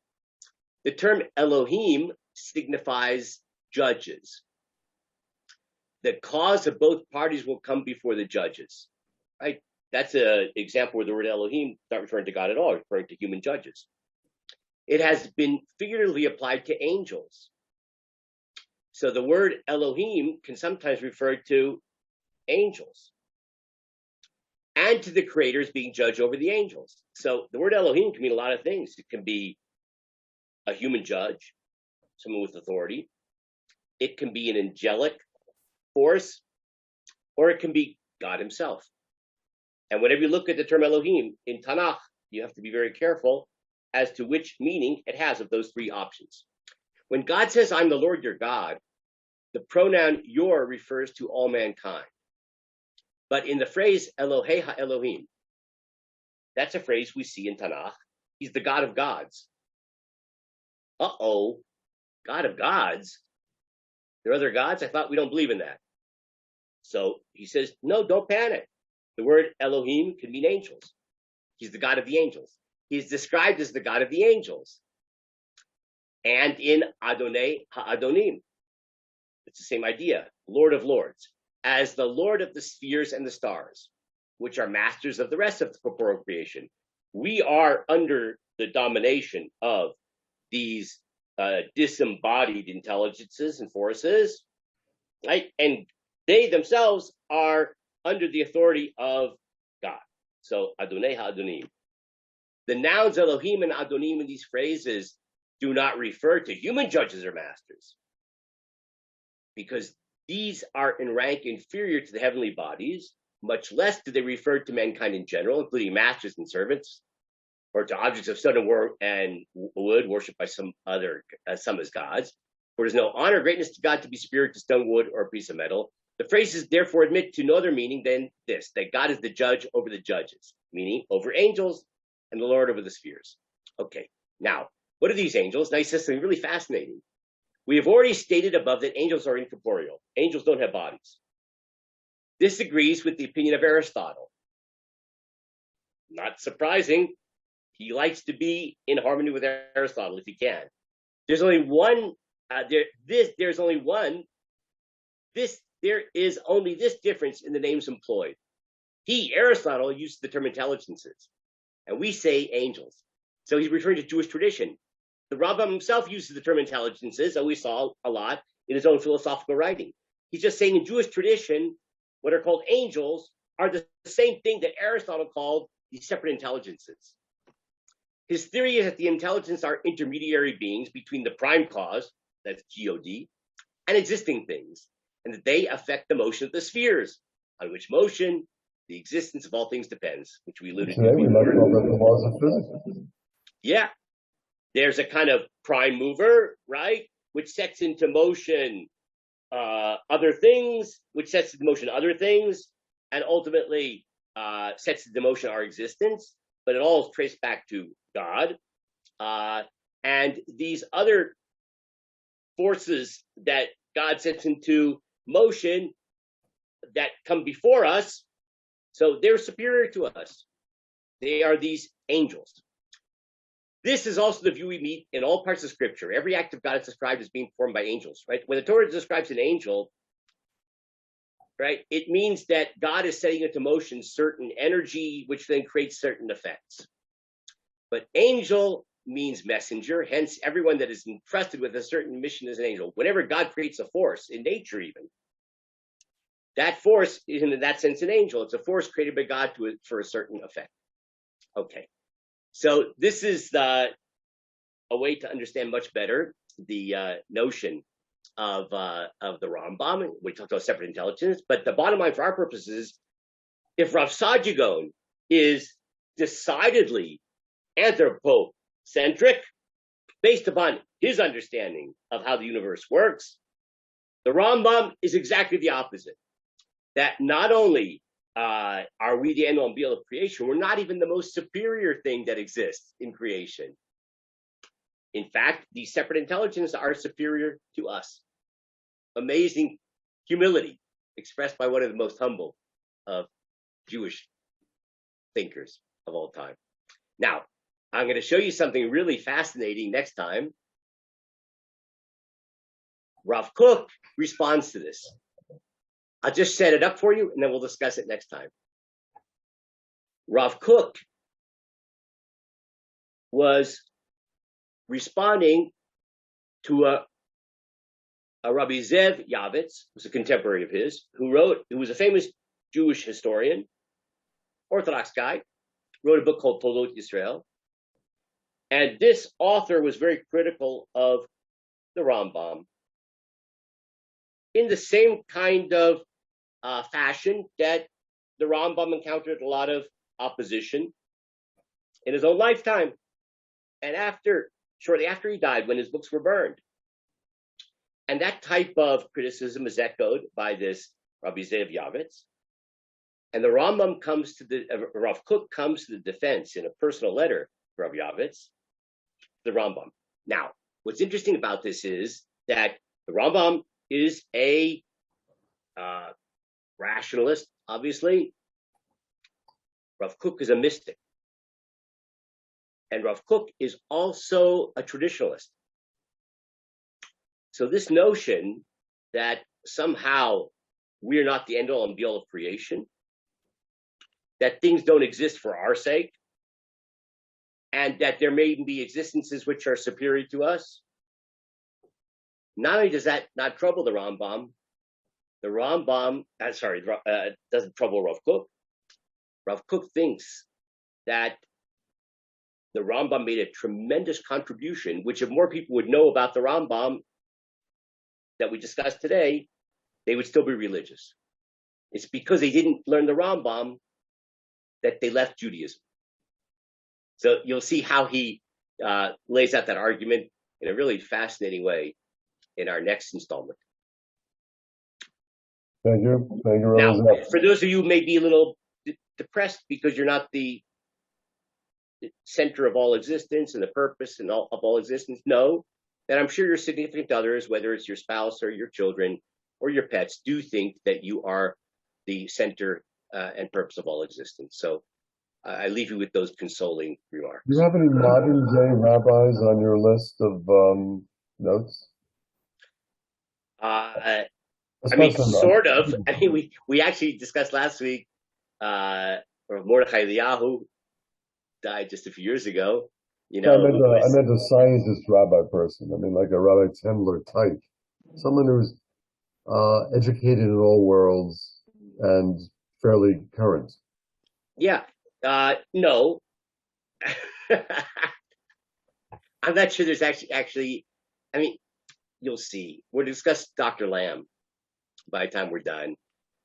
The term Elohim signifies judges. The cause of both parties will come before the judges, right? That's an example where the word Elohim is not referring to God at all, referring to human judges. It has been figuratively applied to angels. So the word Elohim can sometimes refer to angels and to the creators being judge over the angels. So the word Elohim can mean a lot of things. It can be a human judge, someone with authority. It can be an angelic force, or it can be God himself. And whenever you look at the term Elohim in Tanakh, you have to be very careful as to which meaning it has of those three options. When God says, I'm the Lord your God, the pronoun your refers to all mankind. But in the phrase Elohei ha-Elohim, that's a phrase we see in Tanakh. He's the God of gods. Uh-oh, God of gods? There are other gods? I thought we don't believe in that. So he says, no, don't panic. The word Elohim can mean angels. He's the God of the angels. He's described as the God of the angels. And in Adonai ha-Adonim, it's the same idea, Lord of lords, as the Lord of the spheres and the stars, which are masters of the rest of the corporeal creation. We are under the domination of these disembodied intelligences and forces, right? And they themselves are under the authority of God. So Adonai ha-Adonim. The nouns Elohim and Adonim in these phrases do not refer to human judges or masters, because these are in rank inferior to the heavenly bodies, much less do they refer to mankind in general, including masters and servants, or to objects of stone and wood worshipped by some as gods. For it is no honor or greatness to God to be superior to stone, wood, or a piece of metal. The phrases therefore admit to no other meaning than this, that God is the judge over the judges, meaning over angels, and the Lord over the spheres. Okay, now, what are these angels? Now he says something really fascinating. We have already stated above that angels are incorporeal. Angels don't have bodies. This agrees with the opinion of Aristotle. Not surprising. He likes to be in harmony with Aristotle if he can. There's only one. There is only this difference in the names employed. Aristotle, uses the term intelligences, and we say angels. So he's referring to Jewish tradition. The Rambam himself uses the term intelligences, and we saw a lot in his own philosophical writing. He's just saying in Jewish tradition, what are called angels are the same thing that Aristotle called the separate intelligences. His theory is that the intelligences are intermediary beings between the prime cause, that's God, and existing things, and that they affect the motion of the spheres, on which motion the existence of all things depends, which we alluded to before. We might call that the laws of physics. Yeah. There's a kind of prime mover, right, which sets into motion other things, which sets into motion other things, and ultimately sets into motion our existence. But it all is traced back to God. And these other forces that God sets into motion that come before us, so they're superior to us. They are these angels. This is also the view we meet in all parts of Scripture. Every act of God is described as being performed by angels, right? When the Torah describes an angel, right, it means that God is setting into motion certain energy, which then creates certain effects. But angel means messenger, hence everyone that is entrusted with a certain mission is an angel. Whenever God creates a force, in nature even, that force is in that sense an angel. It's a force created by God for a certain effect. Okay. So this is a way to understand much better the notion of the Rambam. We talked about separate intelligence, but the bottom line for our purposes is, if Rav Sajigon is decidedly anthropocentric, based upon his understanding of how the universe works, the Rambam is exactly the opposite. That not only are we the end all and be all of creation, we're not even the most superior thing that exists in creation. In fact, these separate intelligences are superior to us. Amazing humility expressed by one of the most humble of Jewish thinkers of all time. Now, I'm going to show you something really fascinating next time. Rav Kook responds to this. I'll just set it up for you, and then we'll discuss it next time. Rav Kook was responding to a Rabbi Zev Yavitz, who's a contemporary of his, who was a famous Jewish historian, Orthodox guy, wrote a book called Toldot Yisrael. And this author was very critical of the Rambam in the same kind of fashion that the Rambam encountered a lot of opposition in his own lifetime. And shortly after he died, when his books were burned. And that type of criticism is echoed by this Rabbi Zev Yavitz. And the Rambam Rav Kook comes to the defense in a personal letter to Rabbi Yavitz, the Rambam. Now, what's interesting about this is that the Rambam is a rationalist, obviously. Rav Kook is a mystic. And Rav Kook is also a traditionalist. So this notion that somehow we're not the end-all and be-all of creation, that things don't exist for our sake, and that there may be existences which are superior to us, not only does that not trouble the Rambam doesn't trouble Rav Kook. Rav Kook thinks that the Rambam made a tremendous contribution, which if more people would know about the Rambam that we discussed today, they would still be religious. It's because they didn't learn the Rambam that they left Judaism. So you'll see how he lays out that argument in a really fascinating way in our next installment. Thank you. Thank you, Now, Rose. for those of you who may be a little depressed because you're not the center of all existence and the purpose and of all existence, know that I'm sure your significant others, whether it's your spouse or your children or your pets, do think that you are the center and purpose of all existence. So I leave you with those consoling remarks. Do you have any modern day rabbis on your list of notes? I mean, sort of. I mean, we actually discussed last week, Mordechai Eliyahu died just a few years ago. You know, I meant a scientist rabbi person. I mean, like a Rabbi Tendler type, someone who's educated in all worlds and fairly current. Yeah. No. I'm not sure there's actually. I mean, you'll see. We'll discuss Dr. Lamb by the time we're done,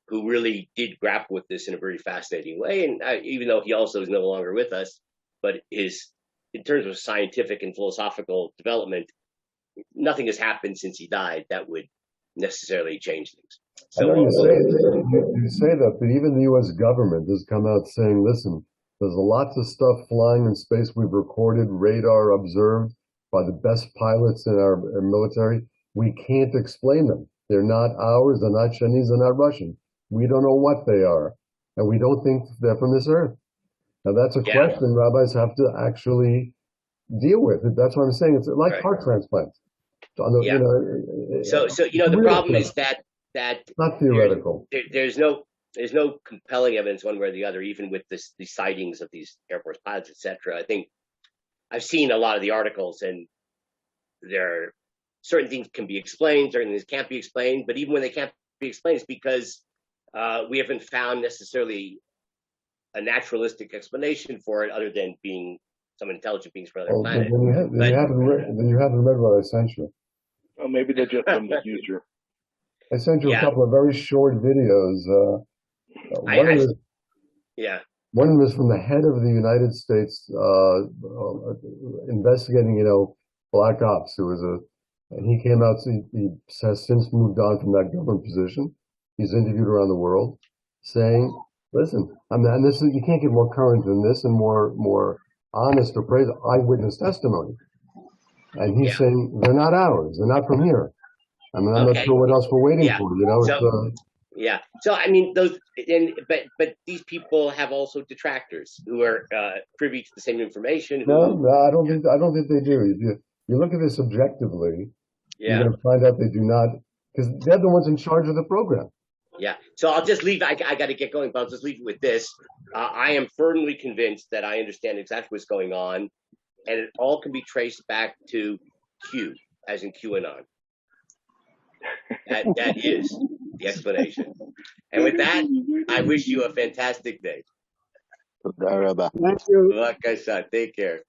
who really did grapple with this in a very fascinating way. And even though he also is no longer with us, but in terms of scientific and philosophical development, nothing has happened since he died that would necessarily change things. So I know you say that, but even the U.S. government has come out saying, listen, there's lots of stuff flying in space we've recorded, radar observed by the best pilots in our military. We can't explain them. They're not ours, they're not Chinese, they're not Russian. We don't know what they are, and we don't think they're from this earth. Now that's a question rabbis have to actually deal with. That's what I'm saying. It's like heart transplants. So the problem is that not theoretical. There's no compelling evidence one way or the other, even with the sightings of these Air Force pilots, etc. I think I've seen a lot of the articles, and there are certain things can be explained, certain things can't be explained. But even when they can't be explained, it's because we haven't found necessarily a naturalistic explanation for it, other than being some intelligent beings from another planet. Then you haven't read what I sent you. Well, maybe they're just from the future. I sent you a couple of very short videos. One of them is from the head of the United States investigating, black ops. And he came out. He has since moved on from that government position. He's interviewed around the world, saying, "Listen, and this is, you can't get more current than this and more honest or praise eyewitness testimony." And he's saying they're not ours. They're not from here. I mean, I'm not sure what else we're waiting for. So I mean, but these people have also detractors who are privy to the same information. No, I don't think they do. You look at this objectively, you're going to find out they do not, because they're the ones in charge of the program. Yeah. So I'll just leave. I got to get going, but I'll just leave it with this. I am firmly convinced that I understand exactly what's going on, and it all can be traced back to Q, as in QAnon. That is the explanation. And with that, I wish you a fantastic day. Thank you. Like I said, take care.